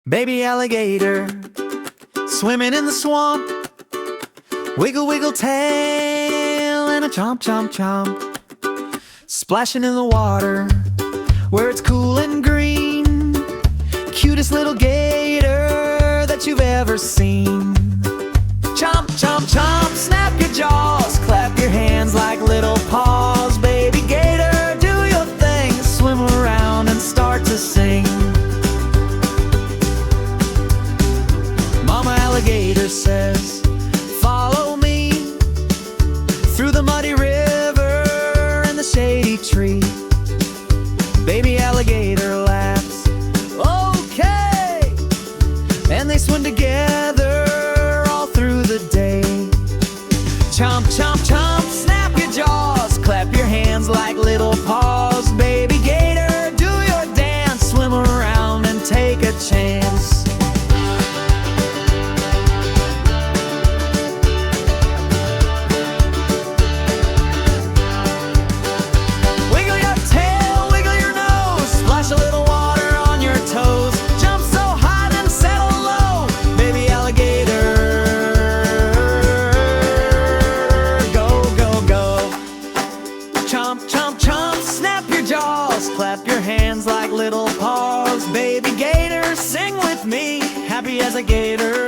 Baby alligator, swimming in the swamp. Wiggle, wiggle tail and a chomp, chomp, chomp. Splashing in the water where it's cool and green. Cutest little gator that you've ever seen. Chomp, chomp, chomp, snap your jaws, clap your hands like little paws. Baby gator, do your thing, swim around and start to sing. Mama alligator says, follow me through the muddy river and the shady tree. Baby alligator laughs, okay, and they swim together all through the day. Chomp, chomp, chomp, snap your jaws, clap your hands like little paws. Baby gator, do your dance, swim around and take a chance. Chomp, chomp, chomp, snap your jaws, clap your hands like little paws. Baby gator, sing with me, happy as a gator.